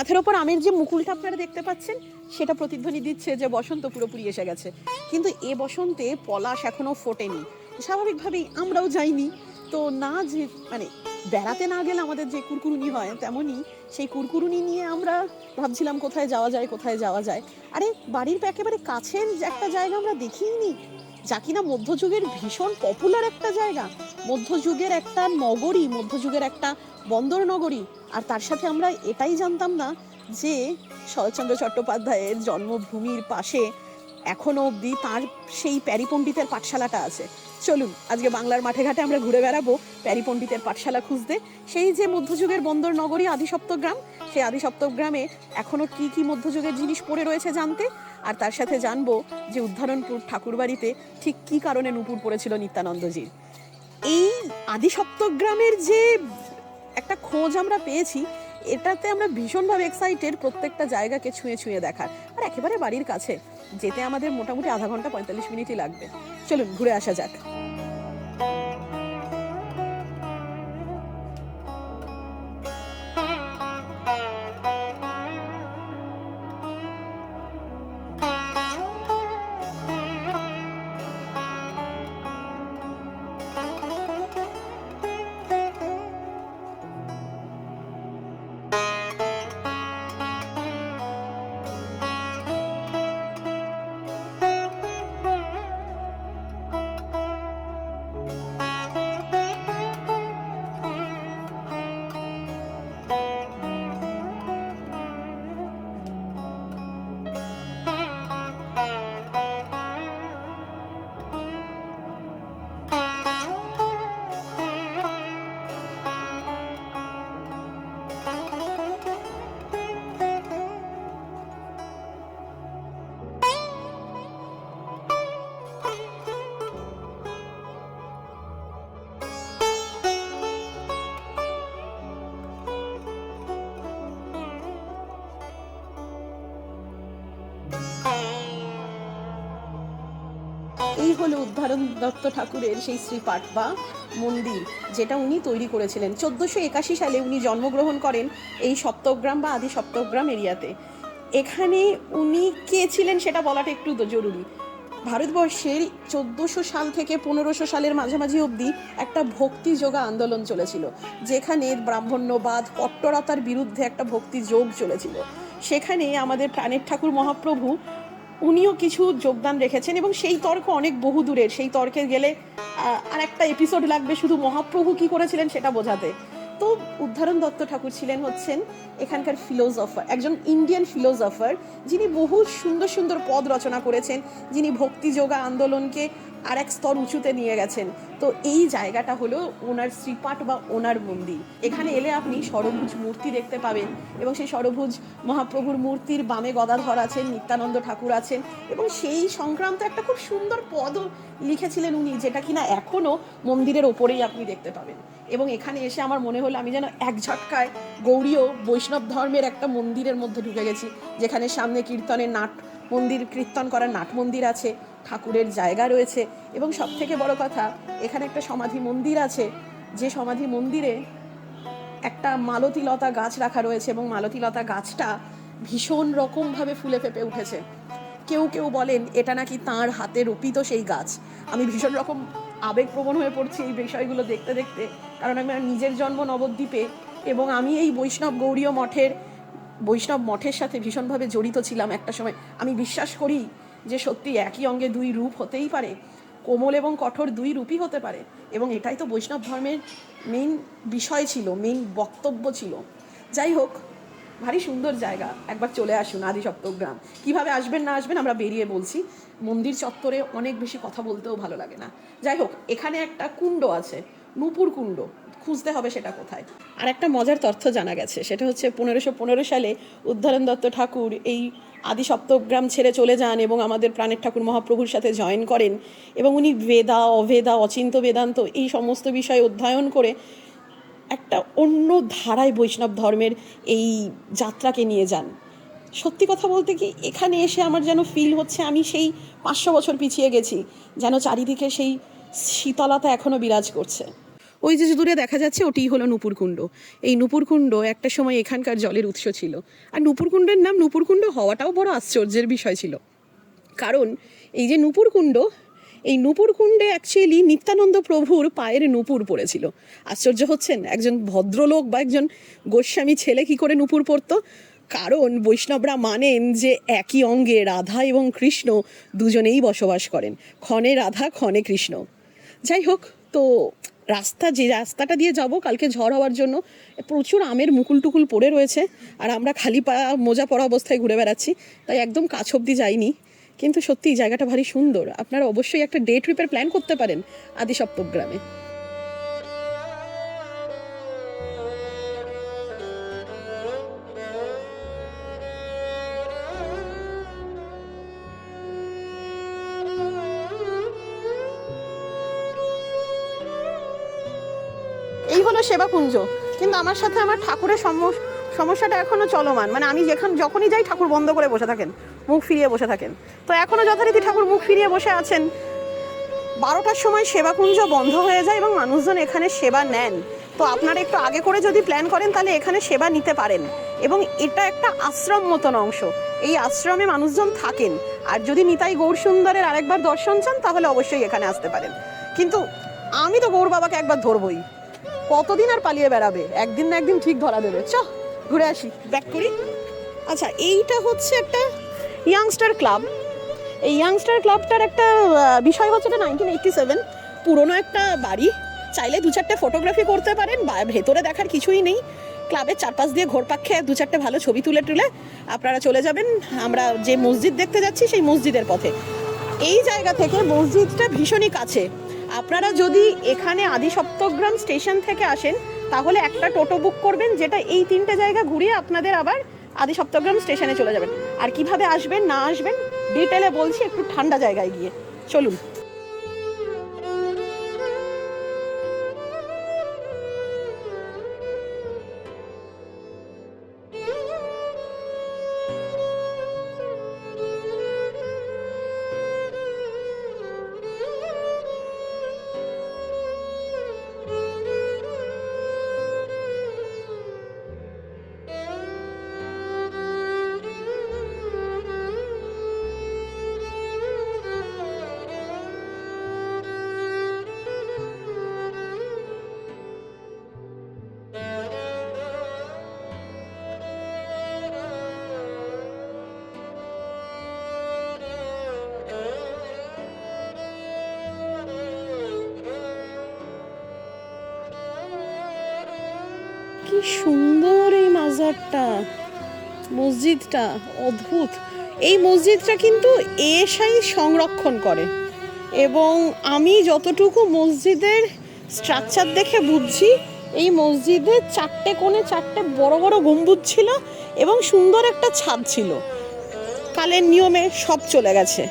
মাথার ওপর আমের যে মুকুলটা আপনারা দেখতে পাচ্ছেন সেটা প্রতিধ্বনি দিচ্ছে যে বসন্ত পুরোপুরি এসে গেছে। কিন্তু এ বসন্তে পলাশ এখনো ফোটেনি। স্বাভাবিকভাবেই আমরাও যাইনি, তো না যে মানে বেড়াতে না গেলে আমাদের যে কুরকুরুনি হয় তেমনই সেই কুরকুরুনি নিয়ে আমরা ভাবছিলাম কোথায় যাওয়া যায় কোথায় যাওয়া যায়। আরে বাড়ির একেবারে কাছের একটা জায়গা আমরা দেখিনি, যা কিনা মধ্যযুগের ভীষণ পপুলার একটা জায়গা, মধ্যযুগের একটা নগরী, মধ্যযুগের একটা বন্দর নগরী। আর তার সাথে আমরা এটাই জানতাম না যে শরৎচন্দ্র চট্টোপাধ্যায়ের জন্মভূমির পাশে এখনো অবধি তার সেই প্যারী পণ্ডিতের পাঠশালাটা আছে। চলুন আজকে বাংলার মাঠে ঘাটে আমরা ঘুরে বেড়াবো প্যারী পণ্ডিতের পাঠশালা খুঁজতে। সেই যে মধ্যযুগের বন্দর নগরী আদিসপ্তগ্রাম, সেই আদিসপ্তগ্রামে এখনো কি কি মধ্যযুগের জিনিস পড়ে রয়েছে জানতে। আর তার সাথে জানবো যে উদ্ধারণপুর ঠাকুরবাড়িতে ঠিক কি কারণে নূপুর পড়েছিল নিত্যানন্দজির। এই আদিসপ্তগ্রামের যে একটা খোঁজ আমরা পেয়েছি, এটাতে আমরা ভীষণভাবে এক্সাইটেড প্রত্যেকটা জায়গাকে ছুঁয়ে ছুঁয়ে দেখার। আর একেবারে বাড়ির কাছে, যেতে আমাদের মোটামুটি আধা ঘন্টা 45 মিনিটই লাগবে। চলুন ঘুরে আসা যাক। এই হলো উদ্ধারণ দত্ত ঠাকুরের সেই শ্রীপাঠ বা মন্দির, যেটা উনি তৈরি করেছিলেন 1481 সালে। উনি জন্মগ্রহণ করেন এই সপ্তগ্রাম বা আদি সপ্তগ্রাম এরিয়াতে। এখানে উনি কে ছিলেন সেটা বলাটা একটু জরুরি। ভারতবর্ষের 1400 সাল থেকে 1500 সালের মাঝামাঝি অবধি একটা ভক্তি যোগা আন্দোলন চলেছিল, যেখানে ব্রাহ্মণ্যবাদ কট্টরতার বিরুদ্ধে একটা ভক্তি যোগ চলেছিল। সেখানে আমাদের প্রাণের ঠাকুর মহাপ্রভু উনিও কিছু যোগদান রেখেছেন, এবং সেই তর্ক অনেক বহু দূরের। সেই তর্কে গেলে আর একটা এপিসোড লাগবে শুধু মহাপ্রভু কি করেছিলেন সেটা বোঝাতে। তো উদ্ধারণ দত্ত ঠাকুর ছিলেন হচ্ছেন এখানকার ফিলোসফার, একজন ইন্ডিয়ান ফিলোসফার, যিনি বহু সুন্দর সুন্দর পদ রচনা করেছেন, যিনি ভক্তি যোগা আন্দোলনকে আর এক স্তর উঁচুতে নিয়ে গেছেন। তো এই জায়গাটা হলো ওনার শ্রীপাঠ বা ওনার মন্দির। এখানে এলে আপনি ষড়ভুজ মূর্তি দেখতে পাবেন, এবং সেই ষড়ভুজ মহাপ্রভুর মূর্তির বামে গদাধর আছেন, নিত্যানন্দ ঠাকুর আছেন, এবং সেই সংক্রান্ত একটা খুব সুন্দর পদও লিখেছিলেন উনি, যেটা কিনা এখনও মন্দিরের ওপরেই আপনি দেখতে পাবেন। এবং এখানে এসে আমার মনে হলো আমি যেন এক ঝটকায় গৌড়ীয় বৈষ্ণব ধর্মের একটা মন্দিরের মধ্যে ঢুকে গেছি, যেখানে সামনে কীর্তনের নাট মন্দির, কীর্তন করার নাট মন্দির আছে, ঠাকুরের জায়গা রয়েছে, এবং সব থেকে বড় কথা এখানে একটা সমাধি মন্দির আছে, যে সমাধি মন্দিরে একটা মালতীলতা গাছ রাখা রয়েছে, এবং মালতীলতা গাছটা ভীষণ রকমভাবে ফুলে ফেপে উঠেছে। কেউ কেউ বলেন এটা নাকি তাঁর হাতে রোপিত সেই গাছ। আমি ভীষণ রকম আবেগপ্রবণ হয়ে পড়ছি এই বিষয়গুলো দেখতে দেখতে, কারণ আমি নিজের জন্ম নবদ্বীপে, এবং আমি এই বৈষ্ণব মঠের সাথে ভীষণভাবে জড়িত ছিলাম একটা সময়। আমি বিশ্বাস করি যে সত্যি একই অঙ্গে দুই রূপ হতেই পারে, কোমল এবং কঠোর দুই রূপই হতে পারে, এবং এটাই তো বৈষ্ণব ধর্মের মেইন বিষয় ছিল, মেইন বক্তব্য ছিল। যাই হোক, ভারী সুন্দর জায়গা, একবার চলে আসুন আদি সপ্তগ্রাম। কীভাবে আসবেন না আসবেন আমরা বেরিয়ে বলছি। মন্দির চত্বরে অনেক বেশি কথা বলতেও ভালো লাগে না। যাই হোক, এখানে একটা কুণ্ড আছে, নূপুর কুণ্ড, খুঁজতে হবে সেটা কোথায়। আর একটা মজার তথ্য জানা গেছে, সেটা হচ্ছে 1515 সালে উদ্ধারণ দত্ত ঠাকুর এই আদি সপ্তগ্রাম ছেড়ে চলে যান এবং আমাদের প্রাণের ঠাকুর মহাপ্রভুর সাথে জয়েন করেন, এবং উনি বেদা, অভেদা, অচিন্ত বেদান্ত এই সমস্ত বিষয় অধ্যয়ন করে একটা অন্য ধারায় বৈষ্ণব ধর্মের এই যাত্রাকে নিয়ে যান। সত্যি কথা বলতে কি, এখানে এসে আমার যেন ফিল হচ্ছে আমি সেই 500 বছর পিছিয়ে গেছি, যেন চারিদিকে সেই শীতলতা এখনও বিরাজ করছে। ওই যে দূরে দেখা যাচ্ছে ওটি হলো নুপুরকুণ্ড। এই নুপুরকুণ্ড একটা সময় এখানকার জলের উৎস ছিল। আর নুপুরকুণ্ডের নাম নুপুরকুণ্ড হওয়াটাও বড় আশ্চর্যের বিষয় ছিল, কারণ এই যে নুপুরকুণ্ড, এই নুপুরকুণ্ডে অ্যাকচুয়ালি নিত্যানন্দ প্রভুর পায়ের নুপুর পড়েছিল। আশ্চর্য হচ্ছেন, একজন ভদ্রলোক বা একজন গোস্বামী ছেলে কি করে নুপুর পরতো? কারণ বৈষ্ণবরা মানেন যে একই অঙ্গে রাধা এবং কৃষ্ণ দুজনেই বসবাস করেন, ক্ষণে রাধা ক্ষণে কৃষ্ণ। যাই হোক, তো যে রাস্তাটা দিয়ে যাব কালকে ঝড় হওয়ার জন্য প্রচুর আমের মুকুল টুকুল পড়ে রয়েছে, আর আমরা খালি পা মোজা পরা অবস্থায় ঘুরে বেড়াচ্ছি, তাই একদম কাছ অবধি যাইনি। কিন্তু সত্যি জায়গাটা ভারী সুন্দর, আপনারা অবশ্যই একটা ডে ট্রিপের প্ল্যান করতে পারেন আদি সপ্তগ্রামে। এই হলো সেবাকুঞ্জ, কিন্তু আমার সাথে আমার ঠাকুরের সমস্যাটা এখনো চলমান। মানে আমি যখনই যাই ঠাকুর বন্ধ করে বসে থাকেন, মুখ ফিরিয়ে বসে থাকেন। তো এখনো যথারীতি ঠাকুর মুখ ফিরিয়ে বসে আছেন। 12টার সময় সেবাকুঞ্জ বন্ধ হয়ে যায় এবং মানুষজন এখানে সেবা নেন। তো আপনারা একটু আগে করে যদি প্ল্যান করেন তাহলে এখানে সেবা নিতে পারেন। এবং এটা একটা আশ্রম মতন অংশ, এই আশ্রমে মানুষজন থাকেন। আর যদি নিতাই গৌর সুন্দরের আরেকবার দর্শন চান তাহলে অবশ্যই এখানে আসতে পারেন। কিন্তু আমি তো গৌর বাবাকে একবার ধরবই, কতদিন আর পালিয়ে বেড়াবে, একদিন না একদিন ঠিক ধরা দেবে। চ ঘুরে আসি, ব্যাক করি। আচ্ছা, এইটা হচ্ছে একটা ইয়াংস্টার ক্লাব। এই ইয়াংস্টার ক্লাবটার একটা বিষয় হচ্ছে, এটা 1987 পুরনো একটা বাড়ি। চাইলে 2-4টে ফটোগ্রাফি করতে পারেন, ভেতরে দেখার কিছুই নেই। ক্লাবের চারপাশ দিয়ে ঘোরপাক খেয়ে 2-4টে ভালো ছবি তুলে আপনারা চলে যাবেন। আমরা যে মসজিদ দেখতে যাচ্ছি সেই মসজিদের পথে। এই জায়গা থেকে মসজিদটা ভীষণই কাছে। আপনারা যদি এখানে আদি সপ্তগ্রাম স্টেশন থেকে আসেন তাহলে একটা টোটো বুক করবেন, যেটা এই 3টে জায়গা ঘুরিয়ে আপনাদের আবার আদি সপ্তগ্রাম স্টেশনে চলে যাবেন। আর কিভাবে আসবেন না আসবেন ডিটেলে বলছি একটু ঠান্ডা জায়গায় গিয়ে। চলুন। কি সুন্দর এই মাজারটা, মসজিদটা অদ্ভুত। এই মসজিদটা কিন্তু এএসআই সংরক্ষণ করে, এবং আমি যতটুকু মসজিদের স্ট্রাকচার দেখে বুঝছি, এই মসজিদে 4টে কোণে 4টে বড় বড় গম্বুজ ছিল এবং সুন্দর একটা ছাদ ছিল। কালের নিয়মে সব চলে গেছে।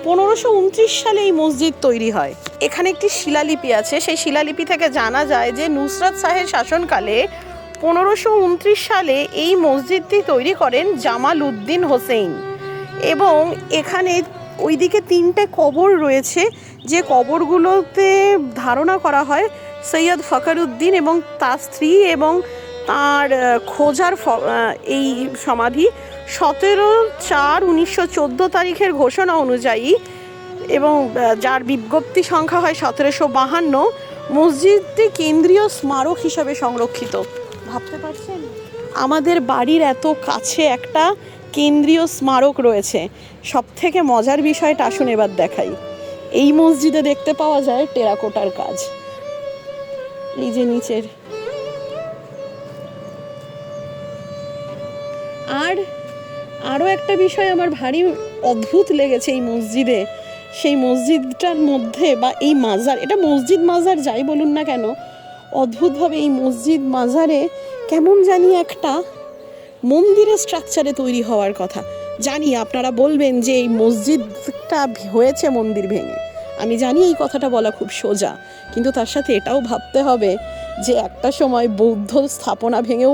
1529 সালে এই মসজিদ তৈরি হয়। এখানে একটি শিলালিপি আছে, সেই শিলালিপি থেকে জানা যায় যে নুসরাত শাহের শাসনকালে 1529 সালে এই মসজিদটি তৈরি করেন জামাল উদ্দিন হোসেন। এবং এখানে ওইদিকে 3টে কবর রয়েছে, যে কবরগুলোতে ধারণা করা হয় সৈয়দ ফখরুদ্দিন এবং তার স্ত্রী এবং তার খোঁজার এই সমাধি 17/4/1914 তারিখের ঘোষণা অনুযায়ী, এবং যার বিজ্ঞপ্তি সংখ্যা হয় 1752, মসজিদটি কেন্দ্রীয় স্মারক হিসাবে সংরক্ষিত। ভাবতে পারছেন, আমাদের বাড়ির এত কাছে একটা কেন্দ্রীয় স্মারক রয়েছে। সব থেকে মজার বিষয়টা আসুন এবার দেখাই। এই মসজিদে দেখতে পাওয়া যায় টেরাকোটার কাজ, এই যে নিচের। আর আরও একটা বিষয় আমার ভারী অদ্ভুত লেগেছে এই মসজিদে, সেই মসজিদটার মধ্যে বা এই মাজার, এটা মসজিদ মাজার যাই বলুন না কেন, অদ্ভুতভাবে এই মসজিদ মাজারে কেমন জানি একটা মন্দিরের স্ট্রাকচারে তৈরি হওয়ার কথা। জানি আপনারা বলবেন যে এই মসজিদটা হয়েছে মন্দির ভেঙে, আমি জানি এই কথাটা বলা খুব সোজা, কিন্তু তার সাথে এটাও ভাবতে হবে যে একটা সময় বৌদ্ধ স্থাপনা ভেঙেও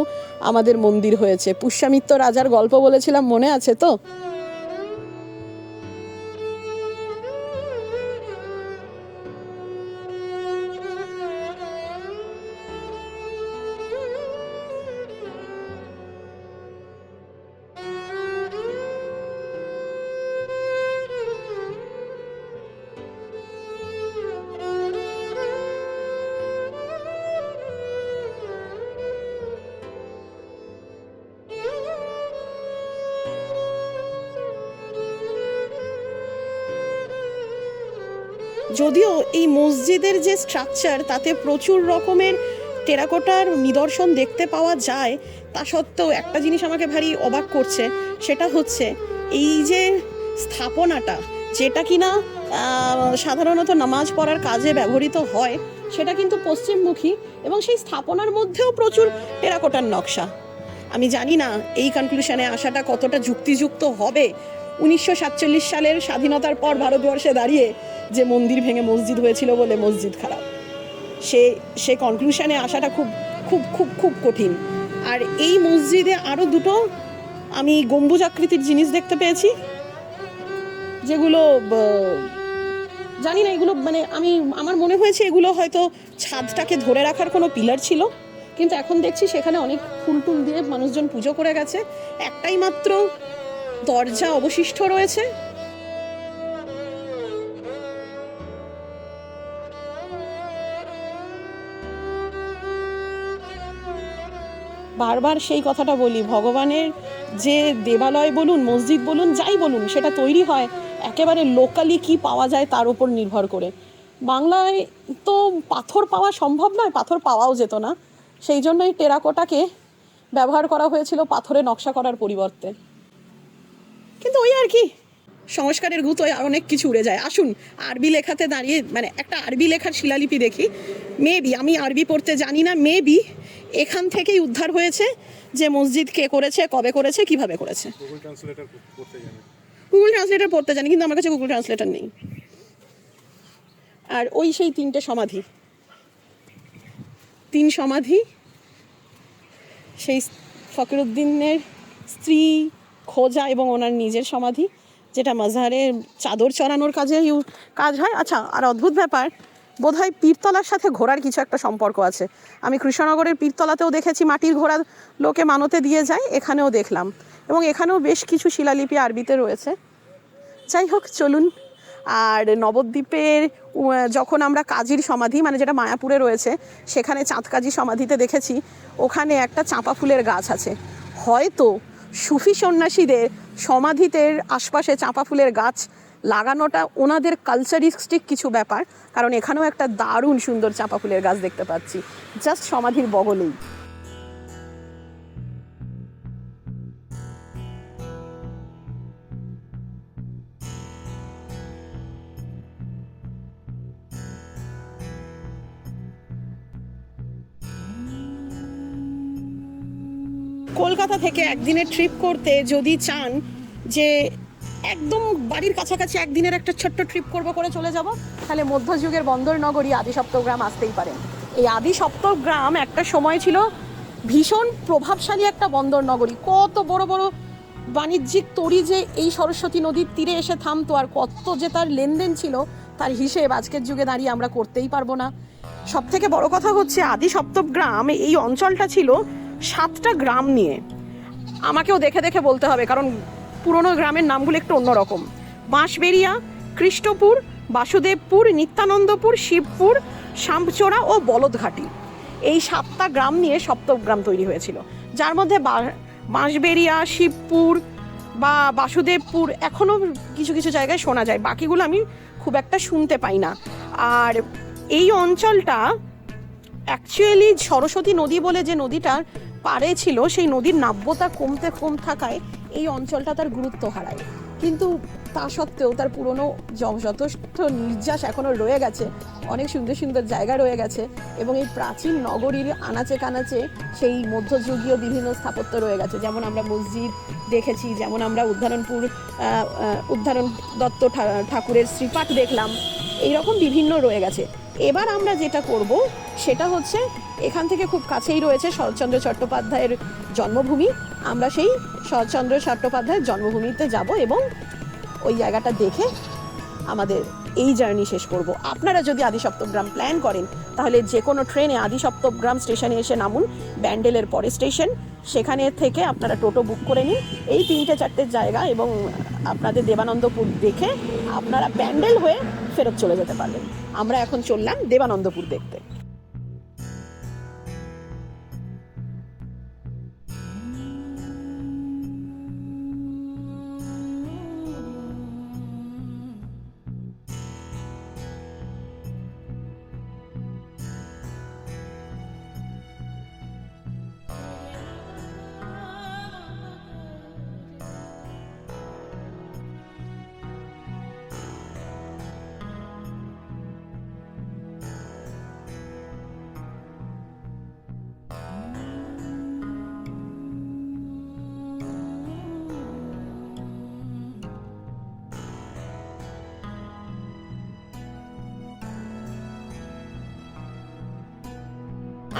আমাদের মন্দির হয়েছে। পুষ্যামিত্র রাজার গল্প বলেছিলাম, মনে আছে তো? যদিও এই মসজিদের যে স্ট্রাকচার তাতে প্রচুর রকমের টেরাকোটার নিদর্শন দেখতে পাওয়া যায়, তা সত্ত্বেও একটা জিনিস আমাকে ভারী অবাক করছে, সেটা হচ্ছে এই যে স্থাপনাটা, যেটা কিনা সাধারণত নামাজ পড়ার কাজে ব্যবহৃত হয়, সেটা কিন্তু পশ্চিমমুখী এবং সেই স্থাপনার মধ্যেও প্রচুর টেরাকোটার নকশা। আমি জানি না এই কনক্লুশনে আসাটা কতটা যুক্তিযুক্ত হবে 1947 সালের স্বাধীনতার পর ভারতবর্ষে দাঁড়িয়ে যে মন্দির ভেঙে মসজিদ হয়েছিল বলে মসজিদ খারাপ, সে কনক্লুশনে আসাটা খুব খুব খুব খুব কঠিন। আর এই মসজিদে আরও দুটো আমি গম্বুজ আকৃতির জিনিস দেখতে পেয়েছি, যেগুলো জানি না, এগুলো মানে আমার মনে হয়েছে এগুলো হয়তো ছাদটাকে ধরে রাখার কোনো পিলার ছিল, কিন্তু এখন দেখছি সেখানে অনেক ফুল টুল দিয়ে মানুষজন পুজো করে গেছে। একটাই মাত্র দরজা অবশিষ্ট রয়েছে। বারবার সেই কথাটা বলি, ভগবানের যে দেবালয় বলুন, মসজিদ বলুন, যাই বলুন, সেটা তৈরি হয় একেবারে লোকালি কি পাওয়া যায় তার উপর নির্ভর করে। বাংলায় তো পাথর পাওয়া সম্ভব নয়, পাথর পাওয়াও যেত না, সেই জন্যই টেরাকোটাকে ব্যবহার করা হয়েছিল পাথরে নকশা করার পরিবর্তে। কিন্তু ওই আর কি, সংস্কারের গুতোয় আর অনেক কিছু উড়ে যায়। আসুন আরবি লেখাতে দাঁড়িয়ে মানে একটা আরবি লেখার শিলালিপি দেখি। মেবি, আমি আরবি পড়তে জানি না, মেবি এখান থেকেই উদ্ধার হয়েছে যে মসজিদ কে করেছে, কবে করেছে, কিভাবে করেছে। গুগল ট্রান্সলেটর পড়তে জানি, কিন্তু আমার কাছে গুগল ট্রান্সলেটর নেই। আর ওই সেই তিনটে সমাধি, তিন সমাধি, সেই ফকিরুদ্দিনের স্ত্রী খোঁজা এবং ওনার নিজের সমাধি, যেটা মাজারে চাদর চড়ানোর কাজ হয়। আচ্ছা, আর অদ্ভুত ব্যাপার, বোধহয় পীরতলার সাথে ঘোড়ার কিছু একটা সম্পর্ক আছে। আমি কৃষ্ণনগরের পীরতলাতেও দেখেছি মাটির ঘোড়া লোকে মানতে দিয়ে যায়, এখানেও দেখলাম, এবং এখানেও বেশ কিছু শিলালিপি আরবিতে রয়েছে। যাই হোক, চলুন। আর নবদ্বীপের যখন আমরা কাজীর সমাধি, মানে যেটা মায়াপুরে রয়েছে, সেখানে চাঁদকাজী সমাধিতে দেখেছি ওখানে একটা চাঁপা ফুলের গাছ আছে। হয়তো সুফি সন্ন্যাসীদের সমাধিতে আশপাশে চাঁপা ফুলের গাছ লাগানোটা ওনাদের কালচারিস্টিক কিছু ব্যাপার, কারণ এখানেও একটা দারুণ সুন্দর চাঁপা ফুলের গাছ দেখতে পাচ্ছি জাস্ট সমাধির বগলেই। কলকাতা থেকে একদিনের ট্রিপ করতে যদি চান যে একদম বাড়ির কাছাকাছি একদিনের একটা ছোট্ট ট্রিপ করে চলে যাব, তাহলে মধ্যযুগের বন্দর নগরী আদি সপ্তগ্রাম আসতেই পারেন। এই আদি সপ্তগ্রাম একটা সময় ছিল ভীষণ প্রভাবশালী একটা বন্দর নগরী। কত বড় বড় বাণিজ্যিক তরী যে এই সরস্বতী নদীর তীরে এসে থামতো, আর কত যে তার লেনদেন ছিল, তার হিসেব আজকের যুগে দাঁড়িয়ে আমরা করতেই পারবো না। সব থেকে বড় কথা হচ্ছে আদি সপ্তগ্রাম এই অঞ্চলটা ছিল 7টা গ্রাম নিয়ে। আমাকেও দেখে দেখে বলতে হবে, কারণ পুরনো গ্রামের নামগুলো একটু অন্যরকম। বাঁশবেড়িয়া, কৃষ্ণপুর, বাসুদেবপুর, নিত্যানন্দপুর, শিবপুর, শাম্পচোরা ও বলদঘাটি, এই 7টা গ্রাম নিয়ে সপ্তগ্রাম তৈরি হয়েছিল, যার মধ্যে বাঁশবেড়িয়া, শিবপুর বা বাসুদেবপুর এখনও কিছু কিছু জায়গায় শোনা যায়, বাকিগুলো আমি খুব একটা শুনতে পাই না। আর এই অঞ্চলটা অ্যাকচুয়ালি সরস্বতী নদী বলে যে নদীটার পাড়ে ছিল, সেই নদীর নাব্যতা কম থাকায় এই অঞ্চলটা তার গুরুত্ব হারায়। কিন্তু তা সত্ত্বেও তার পুরনো যথেষ্ট নির্যাস এখনও রয়ে গেছে, অনেক সুন্দর সুন্দর জায়গা রয়ে গেছে, এবং এই প্রাচীন নগরীর আনাচে কানাচে সেই মধ্যযুগীয় বিভিন্ন স্থাপত্য রয়ে গেছে। যেমন আমরা মসজিদ দেখেছি, যেমন আমরা উদ্ধারণ দত্ত ঠাকুরের শ্রীপাঠ দেখলাম, এইরকম বিভিন্ন রয়ে গেছে। এবার আমরা যেটা করব সেটা হচ্ছে, এখান থেকে খুব কাছেই রয়েছে শরৎচন্দ্র চট্টোপাধ্যায়ের জন্মভূমি। আমরা সেই শরৎচন্দ্র চট্টোপাধ্যায়ের জন্মভূমিতে যাব এবং ওই জায়গাটা দেখে আমাদের এই জার্নি শেষ করব। আপনারা যদি আদি সপ্তগ্রাম প্ল্যান করেন, তাহলে যে কোনো ট্রেনে আদি সপ্তগ্রাম স্টেশনে এসে নামুন, ব্যান্ডেলের পরে স্টেশন, সেখানে থেকে আপনারা টোটো বুক করে নিন এই 3-4টে জায়গা, এবং আপনাদের দেবানন্দপুর দেখে আপনারা ব্যান্ডেল হয়ে ফেরত চলে যেতে পারবেন। আমরা এখন চললাম দেবানন্দপুর দেখতে।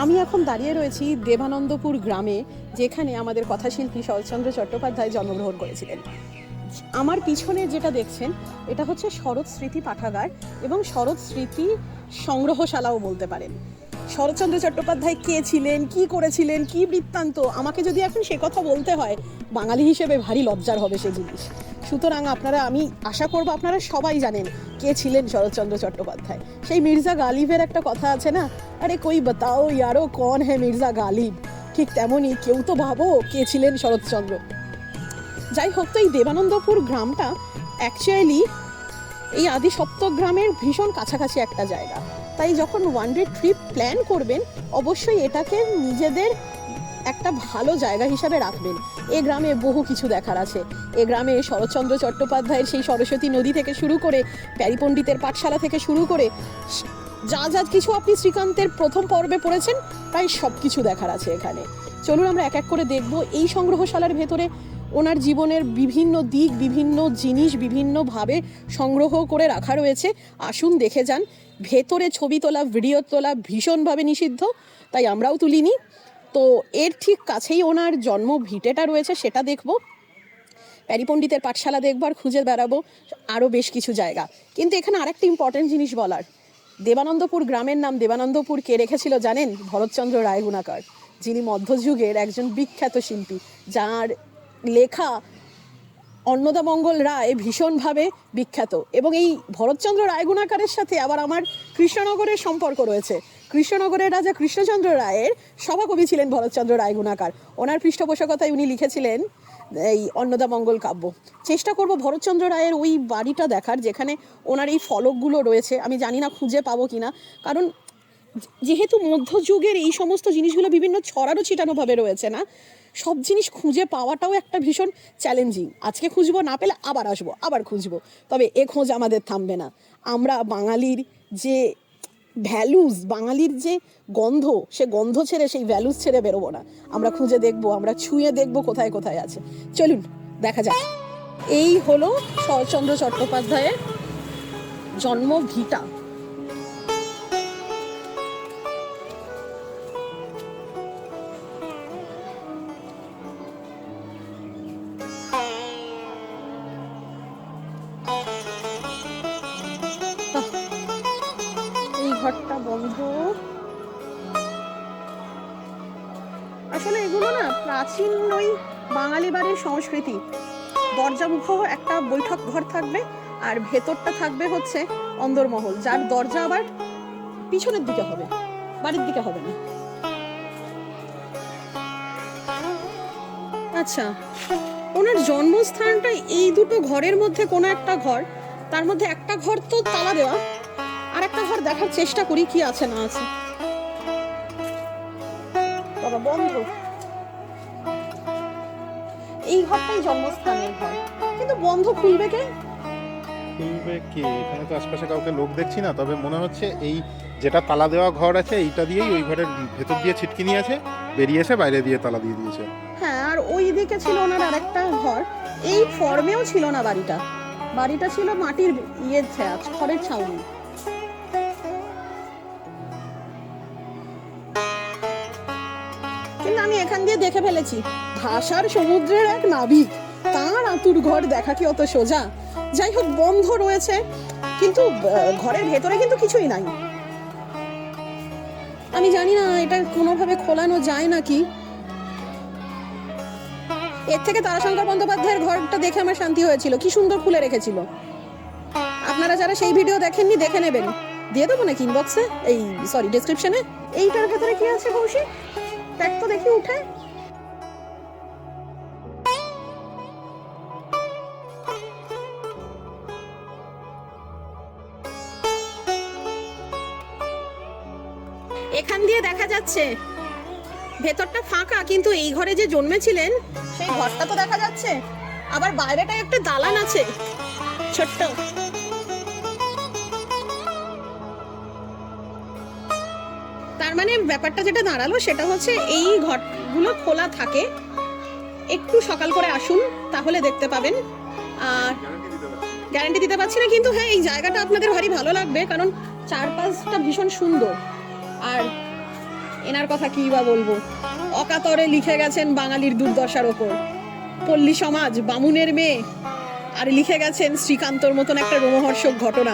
আমি এখন দাঁড়িয়ে রয়েছি দেবানন্দপুর গ্রামে, যেখানে আমাদের কথাশিল্পী শরৎচন্দ্র চট্টোপাধ্যায় জন্মগ্রহণ করেছিলেন। আমার পিছনে যেটা দেখছেন এটা হচ্ছে শরৎ স্মৃতি পাঠাগার এবং শরৎ স্মৃতি সংগ্রহশালাও বলতে পারেন। শরৎচন্দ্র চট্টোপাধ্যায় কে ছিলেন, কি করেছিলেন, কি বৃত্তান্ত, আমাকে যদি এখন সে কথা বলতে হয় বাঙালি হিসেবে ভারী লজ্জার হবে সে জিনিস। সুতরাং আমি আশা করব আপনারা সবাই জানেন কে ছিলেন শরৎচন্দ্র চট্টোপাধ্যায়। সেই মির্জা গালিবের একটা কথা আছে না, আরে কই বাতাও ইয়ারো কন হ্যাঁ মির্জা গালিব, ঠিক তেমনই কেউ তো ভাবো কে ছিলেন শরৎচন্দ্র। যাই হোক, তো এই দেবানন্দপুর গ্রামটা অ্যাকচুয়ালি এই আদি সপ্তগ্রামের ভীষণ কাছাকাছি একটা জায়গা। তাই যখন ওয়ান ডে ট্রিপ প্ল্যান করবেন অবশ্যই এটাকে নিজেদের একটা ভালো জায়গা হিসাবে রাখবেন। এ গ্রামে বহু কিছু দেখার আছে। এ গ্রামে শরৎচন্দ্র চট্টোপাধ্যায়ের সেই সরস্বতী নদী থেকে শুরু করে প্যারী পণ্ডিতের পাঠশালা থেকে শুরু করে যা যা কিছু আপনি শ্রীকান্তের প্রথম পর্বে পড়েছেন প্রায় সব কিছু দেখার আছে এখানে। চলুন আমরা এক এক করে দেখব। এই সংগ্রহশালার ভেতরে ওনার জীবনের বিভিন্ন দিক, বিভিন্ন জিনিস বিভিন্নভাবে সংগ্রহ করে রাখা রয়েছে। আসুন দেখে যান। ভেতরে ছবি তোলা, ভিডিও তোলা ভীষণভাবে নিষিদ্ধ, তাই আমরাও তুলিনি। তো এর ঠিক কাছেই ওনার জন্ম ভিটেটা রয়েছে, সেটা দেখব। প্যারী পণ্ডিতের পাঠশালা দেখব আর খুঁজে বেড়াবো আরও বেশ কিছু জায়গা। কিন্তু এখানে আরেকটা ইম্পর্টেন্ট জিনিস বলার, দেবানন্দপুর গ্রামের নাম দেবানন্দপুর কে রেখেছিল জানেন? ভরতচন্দ্র রায়গুণাকার, যিনি মধ্যযুগের একজন বিখ্যাত শিল্পী, যার লেখা অন্নদামঙ্গল রায় ভীষণভাবে বিখ্যাত। এবং এই ভরতচন্দ্র রায়গুণাকারের সাথে আবার আমার কৃষ্ণনগরের সম্পর্ক রয়েছে। কৃষ্ণনগরের রাজা কৃষ্ণচন্দ্র রায়ের সভাকবি ছিলেন ভরতচন্দ্র রায়গুণাকার। ওনার পৃষ্ঠপোষকতায় উনি লিখেছিলেন এই অন্নদামঙ্গল কাব্য। চেষ্টা করব ভরতচন্দ্র রায়ের ওই বাড়িটা দেখার যেখানে ওনার এই ফলকগুলো রয়েছে। আমি জানি না খুঁজে পাবো কিনা, কারণ যেহেতু মধ্যযুগের এই সমস্ত জিনিসগুলো বিভিন্ন ছড়ানো ছিটানোভাবে রয়েছে না, সব জিনিস খুঁজে পাওয়াটাও একটা ভীষণ চ্যালেঞ্জিং। আজকে খুঁজবো, না পেলে আবার আসবো, আবার খুঁজবো, তবে এ খোঁজ আমাদের থামবে না। আমরা বাঙালির যে ভ্যালুস, বাঙালির যে গন্ধ, সে গন্ধ ছেড়ে, সেই ভ্যালুস ছেড়ে বেরোবো না। আমরা খুঁজে দেখবো, আমরা ছুঁয়ে দেখবো কোথায় কোথায় আছে। চলুন দেখা যাক। এই হলো শরৎচন্দ্র চট্টোপাধ্যায়ের জন্ম ভিটা। ঘরটা বন্ধ। আসলে এগুলো না প্রাচীন ওই বাঙালি বাড়ির সংস্কৃতি। দরজামুখ একটা বৈঠক ঘর থাকবে আর ভেতরটা থাকবে হচ্ছে অন্দরমহল, যার দরজা আবার পিছনের দিকে হবে, বাড়ির দিকে হবে না। আচ্ছা, ওনার জন্মস্থানটা এই দুটো ঘরের মধ্যে কোনো একটা ঘর, তার মধ্যে একটা ঘর তো তালা দেওয়া, আর একটা ঘর দেখার চেষ্টা করি কি আছে না আছে। বাবা বন্ধ। এই ঘরটাই জন্মস্থানের ঘর, কিন্তু বন্ধ। খুলবে কে? খুলবে কে? এখানে তো আশপাশে কাউকে লোক দেখছি না, তবে মনে হচ্ছে এই যেটা তালা দেওয়া ঘর আছে এইটা দিয়েই ওই ঘরের ভেতর দিয়ে ছিটকিনি আছে, বেরিয়ে এসে বাইরে দিয়ে তালা দিয়ে দিয়েছে। হ্যাঁ, আর ওই দিকে ছিল ওনার আরেকটা ঘর। এই ফর্মেও ছিল না বাড়িটা, বাড়িটা ছিল মাটির খড়ের ছাউনি। কিন্তু আমি এখান দিয়ে দেখে ফেলেছি ভাষার সমুদ্রের এক নাবিক, তার আতুর ঘর দেখা কি অত সোজা? যাই হোক, বন্ধ রয়েছে, কিন্তু ঘরের ভেতরে কিন্তু কিছুই নাই। আমি জানি না এটা কোনোভাবে খোলানো যায় নাকি। এর থেকে তারাশঙ্কর বন্দ্যোপাধ্যায়ের ঘরটা দেখে আমার শান্তি হয়েছিল, কি সুন্দর খুলে রেখেছিল। আপনারা যারা সেই ভিডিও দেখেননি দেখে নেবেন, দিয়ে দেবো নাকি ইনবক্সে, এই সরি ডেসক্রিপশনে। এইটার ভেতরে কি আছে কৌশিক? দেখ তো দেখি উঠে। এখান দিয়ে দেখা যাচ্ছে ভেতরটা ফাঁকা, কিন্তু এই ঘরে যে জন্মেছিলেন সেই ঘরটা তো দেখা যাচ্ছে। আবার বাইরেটায় একটা দালান আছে ছোট্ট। তার মানে ব্যাপারটা যেটা দাঁড়ালো সেটা হচ্ছে এই ঘরগুলো খোলা থাকে। একটু সকাল করে আসুন, তাহলে দেখতে পাবেন। আর গ্যারান্টি দিতে পারছি না, কিন্তু হ্যাঁ এই জায়গাটা আপনাদের ভারী ভালো লাগবে, কারণ চারপাশটা ভীষণ সুন্দর। আর এনার কথা কি বা বলবো, অকাতরে লিখে গেছেন বাঙালির দুর্দশার ওপর, পল্লী সমাজ, বামুনের মেয়ে, আর লিখে গেছেন শ্রীকান্তর মতন একটা রোমহর্ষক ঘটনা।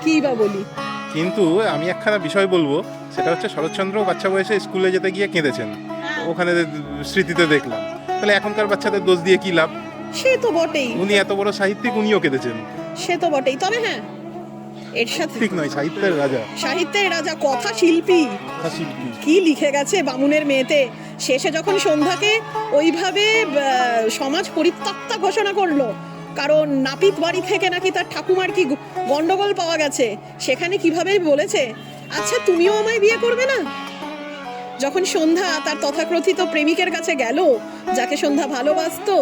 কি বা বলি। কিন্তু আমি একখানা বিষয় বলবো, সেটা হচ্ছে শরৎচন্দ্র বাচ্চা বয়সে স্কুলে যেতে গিয়ে কেঁদেছেন, ওখানে স্মৃতিতে দেখলাম। তাহলে এখনকার বাচ্চাদের দোষ দিয়ে কি লাভ? সে তো বটেই, উনি এত বড় সাহিত্যিক, উনিও কেঁদেছেন। সে তো বটেই, তবে হ্যাঁ এর সাথে ঠিক নয়, সাহিত্যের রাজা, সাহিত্যের রাজা, কথা শিল্পী, শিল্পী। কি লিখে গেছে বামুনের মেয়েতে। শেষে যখন সন্ধ্যাকে ওইভাবে সমাজ পরিত্যক্তা ঘোষণা করলো, কারণ নাপিত বাড়ি থেকে নাকি তার ঠাকুমার কি গন্ডগোল পাওয়া গেছে, সেখানে কিভাবে বলেছে, আচ্ছা তুমিও আমায় বিয়ে করবে না। যখন সন্ধ্যা তার তথাকথিত প্রেমিকের কাছে গেল, যাকে সন্ধ্যা ভালোবাসতো,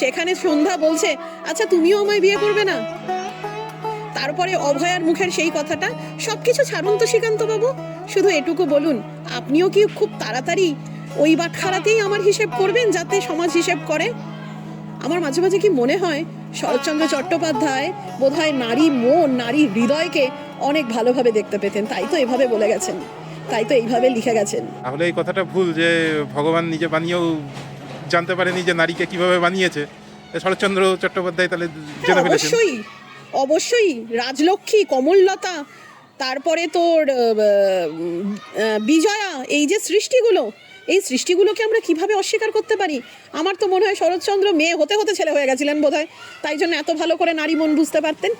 সেখানে সন্ধ্যা বলছে, আচ্ছা তুমিও আমায় বিয়ে করবে না। তারপরে অভয়ার মুখের সেই কথাটা, সবকিছু ছাড়ুন তো শ্রীকান্ত বাবু, শুধু এটুকু বলুন, আপনিও কি খুব তাড়াতাড়ি ওই বাটখারাতেই আমার হিসেব করবেন যাতে সমাজ হিসেব করে? আমার মাঝে মাঝে কি মনে হয় শরৎচন্দ্র চট্টোপাধ্যায় বোধহয় নারী মন, নারী হৃদয়কে অনেক ভালোভাবে দেখতে পেতেন, তাই তো এভাবে বলে গেছেন, তাই তো এইভাবে লিখে গেছেন। তাহলে এই কথাটা ভুল যে ভগবান নিজে বানিয়েও জানতে পারেনি যে নারীকে কিভাবে বানিয়েছে, শরৎচন্দ্র চট্টোপাধ্যায় তাহলে জেনে ফেলেছেন। অবশ্যই অবশ্যই, রাজলক্ষ্মী, কমললতা, তারপরে তোর বিজয়া, এই যে সৃষ্টিগুলো, এই সৃষ্টিগুলোকে আমরা কিভাবে অস্বীকার করতে পারি? আমার তো মনে হয় শরৎচন্দ্র মেয়ে হতে হতে ছেলে হয়ে গেছিলেন বোধহয়, তাই জন্য এত ভালো করে নারী মন বুঝতে পারতেন।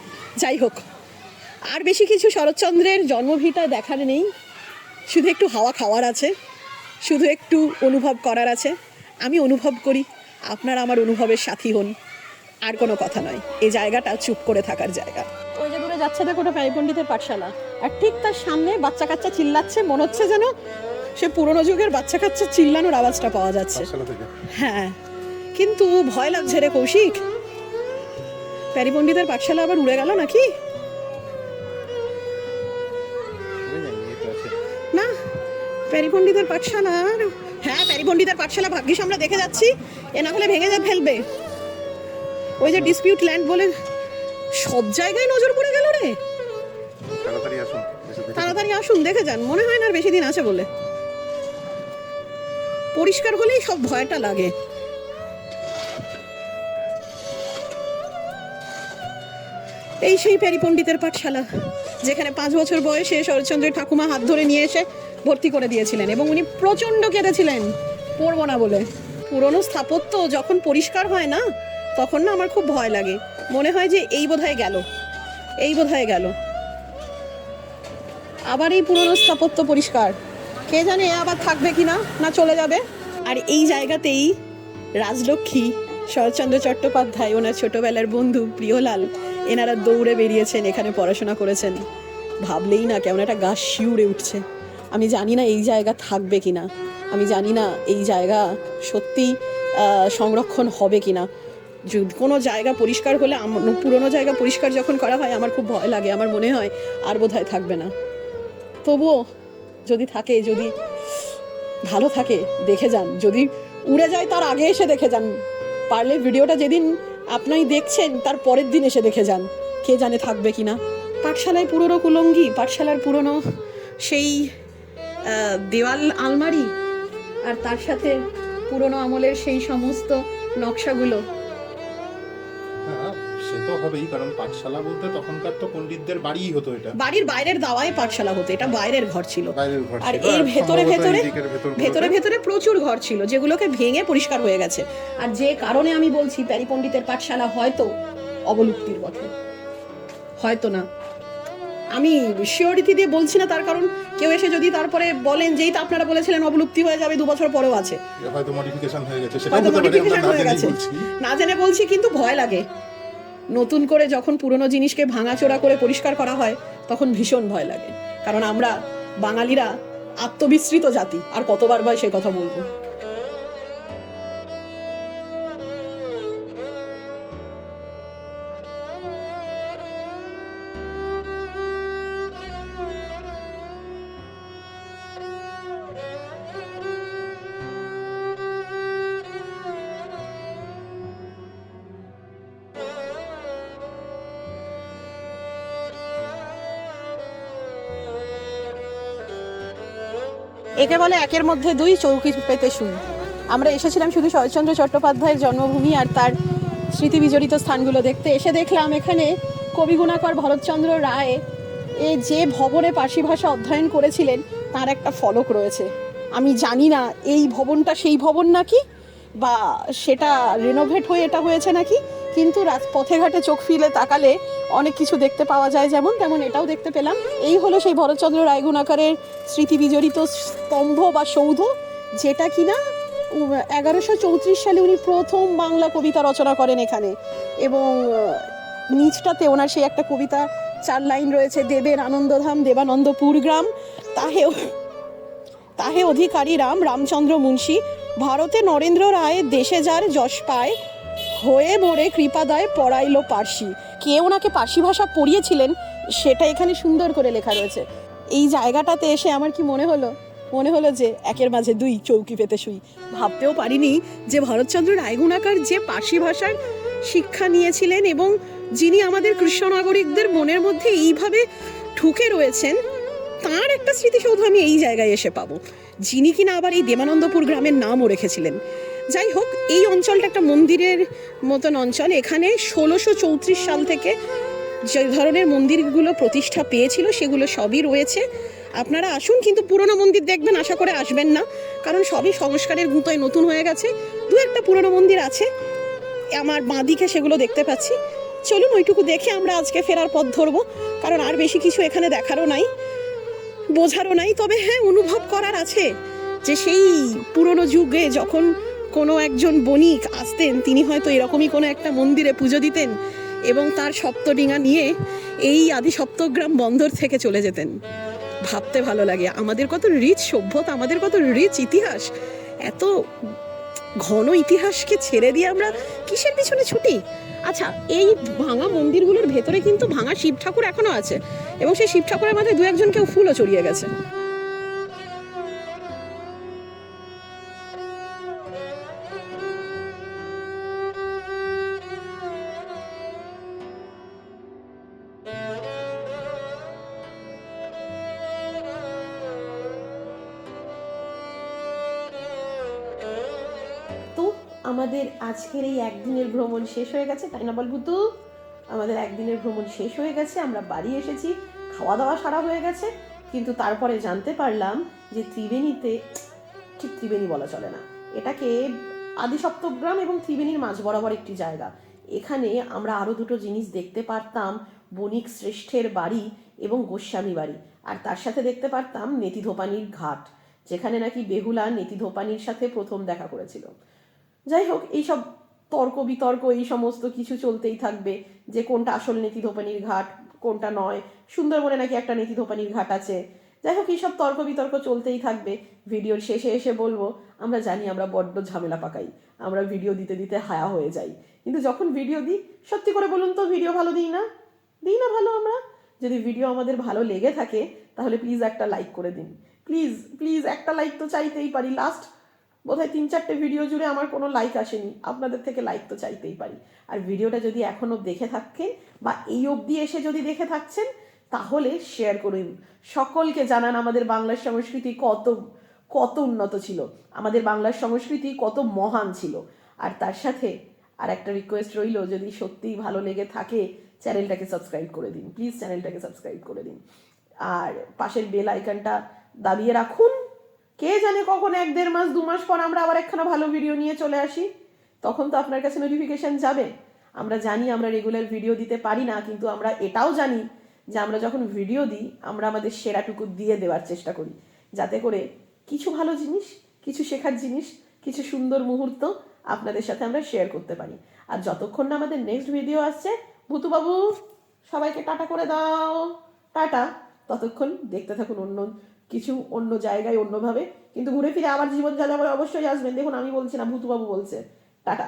যাই হোক, আর বেশি কিছু শরৎচন্দ্রের জন্মভিটা দেখার নেই, শুধু একটু হাওয়া খাওয়ার আছে, শুধু একটু অনুভব করার আছে। আমি অনুভব করি, আপনারা আমার অনুভবের সাথী হন, আর কোনো কথা নয়। এই জায়গাটা চুপ করে থাকার জায়গা। ওই যে দূরে যাচ্ছে দেখো, ওটা প্যারি পণ্ডিতের পাঠশালা, আর ঠিক তার সামনে বাচ্চা কাচ্চা চিল্লাচ্ছে, মনে হচ্ছে যেন সে পুরোনো যুগের বাচ্চা কাচ্চা চিল্লানোর আওয়াজটা পাওয়া যাচ্ছে। হ্যাঁ, কিন্তু ভয় লাগছে রে কৌশিক, প্যারি পণ্ডিতের পাঠশালা আবার উড়ে গেল নাকি? না, প্যারি পণ্ডিতের পাঠশালা, হ্যাঁ প্যারি পণ্ডিতের পাঠশালা ভাগ্যিস আমরা দেখে যাচ্ছি, এ না হলে ভেঙে ফেলবে। ওই যে ডিসপিউট ল্যান্ড বলে সব জায়গায় নজর পড়ে গেল রে। তাড়াতাড়ি আসুন, দেখে যান, মনে হয় না আর বেশি দিন আছে বলে। পরিষ্কার হলেই সব ভয়টা লাগে। এই সেই প্যারি পণ্ডিতের পাঠশালা, যেখানে 5 বছর বয়সে শরৎচন্দ্রের ঠাকুমা হাত ধরে নিয়ে এসে ভর্তি করে দিয়েছিলেন, এবং উনি প্রচণ্ড কেঁদেছিলেন পড়বো না বলে। পুরনো স্থাপত্য যখন পরিষ্কার হয় না, তখন না আমার খুব ভয় লাগে, মনে হয় যে এই বোধহয় গেল, এই বোধহয় গেল, আবার এই পুরনো স্থাপত্য পরিষ্কার, কে জানে আবার থাকবে কিনা, না চলে যাবে। আর এই জায়গাতেই রাজলক্ষ্মী, শরৎচন্দ্র চট্টোপাধ্যায়, ওনার ছোটবেলার বন্ধু প্রিয়লাল, এনারা দৌড়ে বেরিয়েছেন, এখানে পড়াশোনা করেছেন। ভাবলেই না কেমন একটা গা শিউরে উঠছে। আমি জানি না এই জায়গা থাকবে কিনা, আমি জানি না এই জায়গা সত্যি সংরক্ষণ হবে কিনা। কোনো জায়গা পরিষ্কার হলে, পুরোনো জায়গা পরিষ্কার যখন করা হয়, আমার খুব ভয় লাগে, আমার মনে হয় আর বোধহয় থাকবে না। তবুও যদি থাকে, যদি ভালো থাকে, দেখে যান, যদি উড়ে যায় তার আগে এসে দেখে যান, পারলে ভিডিওটা যেদিন আপনি দেখছেন তার পরের দিন এসে দেখে যান, কে জানে থাকবে কিনা। পাঠশালায় পুরনো কুলঙ্গি, পাঠশালার পুরনো সেই দেওয়াল আলমারি, আর তার সাথে পুরনো আমলের সেই সমস্ত নকশাগুলো। সে তো হবেই, কারণ পাঠশালা বলতে তখনকার তো পণ্ডিতদের বাড়িই হতো, এটা বাড়ির বাইরের দাওয়ায় পাঠশালা হতো, এটা বাইরের ঘর ছিল। আর এর ভেতরে ভেতরে ভেতরে ভেতরে প্রচুর ঘর ছিল, যেগুলোকে ভেঙে পরিষ্কার হয়ে গেছে। আর যে কারণে আমি বলছি প্যারি পণ্ডিতের পাঠশালা হয়তো অবলুপ্তির পথে, হয়তো না, আমি শিওরিটি দিয়ে বলছি না, তার কারণ কেউ এসে যদি তারপরে বলেন যেই তা আপনারা বলেছিলেন অবলুপ্তি হয়ে যাবে 2 বছর পরেও আছে, হয়তো মডিফিকেশন হয়ে গেছে, হয়তো মডিফিকেশন হয়ে গেছে, না জেনে বলছি, কিন্তু ভয় লাগে। নতুন করে যখন পুরনো জিনিসকে ভাঙাচোরা করে পরিষ্কার করা হয়, তখন ভীষণ ভয় লাগে, কারণ আমরা বাঙালিরা আত্মবিস্মৃত জাতি, আর কতবার ভাই সে কথা বলবো। একে বলে একের মধ্যে দুই, চৌকি পেতে শুই। আমরা এসেছিলাম শুধু শরৎচন্দ্র চট্টোপাধ্যায়ের জন্মভূমি আর তার স্মৃতি বিজড়িত স্থানগুলো দেখতে। এসে দেখলাম এখানে কবি গুণাকর ভরতচন্দ্র রায় যে ভবনে পার্সি ভাষা অধ্যয়ন করেছিলেন তার একটা ফলক রয়েছে। আমি জানি না এই ভবনটা সেই ভবন নাকি, বা সেটা রেনোভেট হয়ে এটা হয়েছে নাকি, কিন্তু পথে ঘাটে চোখ ফিরে তাকালে অনেক কিছু দেখতে পাওয়া যায়, যেমন তেমন এটাও দেখতে পেলাম। এই হলো সেই ভরতচন্দ্র রায় গুণাকরের স্মৃতি বিজড়িত স্তম্ভ বা সৌধ, যেটা কিনা 1134 সালে উনি প্রথম বাংলা কবিতা রচনা করেন এখানে। এবং নিচটাতে ওনার সেই একটা কবিতা 4 লাইন রয়েছে, দেবের আনন্দধাম দেবানন্দপুর গ্রাম, তাহে অধিকারী রাম রামচন্দ্র মুন্সী, ভারতে নরেন্দ্র রায় দেশে যার যশ পায়, হয়ে মোরে কৃপাদায় পড়াইলো পার্সি। কে ওনাকে পার্সি ভাষা পড়িয়েছিলেন সেটা এখানে সুন্দর করে লেখা রয়েছে। এই জায়গাটাতে এসে আমার কি মনে হলো যে একের মাঝে দুই, চৌকি পেতে শুই। ভাবতেও পারিনি যে ভরতচন্দ্র রায়গুণাকর যে পার্সি ভাষার শিক্ষা নিয়েছিলেন এবং যিনি আমাদের কৃষ্ণ নাগরিকদের মনের মধ্যে এইভাবে ঢুকে রয়েছেন, তার একটা স্মৃতিসৌধ আমি এই জায়গায় এসে পাবো, যিনি কিনা আবার এই দেবানন্দপুর গ্রামের নামও রেখেছিলেন। যাই হোক, এই অঞ্চলটা একটা মন্দিরের মতন অঞ্চল। এখানে 1634 সাল থেকে যে ধরনের মন্দিরগুলো প্রতিষ্ঠা পেয়েছিল সেগুলো সবই রয়েছে। আপনারা আসুন, কিন্তু পুরনো মন্দির দেখবেন আশা করে আসবেন না, কারণ সবই সংস্কারের গুঁতোয় নতুন হয়ে গেছে। দু একটা পুরনো মন্দির আছে আমার বাঁদিকে, সেগুলো দেখতে পাচ্ছি। চলুন ওইটুকু দেখে আমরা আজকে ফেরার পথ ধরবো, কারণ আর বেশি কিছু এখানে দেখারও নাই, বোঝারও নাই। তবে হ্যাঁ, অনুভব করার আছে যে সেই পুরনো যুগে যখন কোনো একজন বণিক আসতেন, তিনি হয়তো এরকমই কোনো একটা মন্দিরে পুজো দিতেন এবং তার সপ্তডিঙা নিয়ে এই আদি সপ্তগ্রাম বন্দর থেকে চলে যেতেন। ভাবতে ভালো লাগে, আমাদের কত রিচ সভ্যতা, আমাদের কত রিচ ইতিহাস। এত ঘন ইতিহাসকে ছেড়ে দিয়ে আমরা কিসের পিছনে ছুটি? আচ্ছা, এই ভাঙা মন্দিরগুলোর ভেতরে কিন্তু ভাঙা শিব ঠাকুর এখনো আছে, এবং সেই শিব ঠাকুরের মাথায় দু একজন কেউ ফুলও চড়িয়ে গেছে। তো আমাদের আজকের এই একদিনের ভ্রমণ শেষ হয়ে গেছে, তাই না বল ভূতু? আমাদের একদিনের ভ্রমণ শেষ হয়ে গেছে, আমরা বাড়ি এসেছি, খাওয়া দাওয়া সারা হয়ে গেছে। কিন্তু তারপরে জানতে পারলাম যে ত্রিবেণীতে, ঠিক ত্রিবেণী বলা চলে না, এটাকে আদি সপ্তগ্রাম এবং ত্রিবেণীর মাঝ বরাবর একটি জায়গা। এখানে আমরা আরও দুটো জিনিস দেখতে পারতাম, বণিক শ্রেষ্ঠের বাড়ি এবং গোস্বামী বাড়ি, আর তার সাথে দেখতে পারতাম নেতিধোপানির ঘাট, যেখানে নাকি বেহুলা নেতিধোপানির সাথে প্রথম দেখা করেছিল। যাই হোক, এইসব তর্ক বিতর্ক এই সমস্ত কিছু চলতেই থাকবে, যে কোনটা আসল নেতিধোপানির ঘাট কোনটা নয়। সুন্দরবনে নাকি একটা নেতিধোপানির ঘাট আছে। যাই হোক, এইসব তর্ক বিতর্ক চলতেই থাকবে। ভিডিওর শেষে এসে বলবো, আমরা জানি আমরা বড্ড ঝামেলা পাকাই, আমরা ভিডিও দিতে দিতে হায়া হয়ে যাই, কিন্তু যখন ভিডিও দিই, সত্যি করে বলুন তো, ভিডিও ভালো দিই না ভালো? আমরা যদি ভিডিও আমাদের ভালো লেগে থাকে তাহলে প্লিজ একটা লাইক করে দিন, প্লিজ প্লিজ একটা লাইক তো চাইতেই পারি। লাস্ট বোধহয় 3-4টে ভিডিও জুড়ে আমার কোনো লাইক আসেনি, আপনাদের থেকে লাইক তো চাইতেই পারি। আর ভিডিওটা যদি এখনও দেখে থাকেন বা এই অবধি এসে যদি দেখে থাকছেন, তাহলে শেয়ার করুন, সকলকে জানান আমাদের বাংলার সংস্কৃতি কত কত উন্নত ছিল, আমাদের বাংলার সংস্কৃতি কত মহান ছিল। আর তার সাথে আর একটা রিকোয়েস্ট রইল, যদি সত্যিই ভালো লেগে থাকে চ্যানেলটাকে সাবস্ক্রাইব করে দিন, প্লিজ চ্যানেলটাকে সাবস্ক্রাইব করে দিন, আর পাশের বেল আইকনটা দাবিয়ে রাখুন। কে জানে কখন 1-1.5 মাস 2 মাস পর আমরা আবার একখানা ভালো ভিডিও নিয়ে চলে আসি, তখন তো আপনার কাছে নোটিফিকেশন যাবে। আমরা জানি আমরা রেগুলার ভিডিও দিতে পারি না, কিন্তু আমরা এটাও জানি যে আমরা যখন ভিডিও দিই আমরা আমাদের সেরাটুকু দিয়ে দেওয়ার চেষ্টা করি, যাতে করে কিছু ভালো জিনিস, কিছু শেখার জিনিস, কিছু সুন্দর মুহূর্ত আপনাদের সাথে আমরা শেয়ার করতে পারি। আর যতক্ষণ না আমাদের নেক্সট ভিডিও আসছে, ভূতুবাবু সবাইকে টাটা করে দাও, টাটা। ততক্ষণ দেখতে থাকুন অন্য কিছু, অন্য জায়গায়, অন্যভাবে, কিন্তু ঘুরে ফিরে আবার জীবন যাযাবরে অবশ্যই আসবেন। দেখুন, আমি বলছি না, ভূতুবাবু বলছে। টাটা।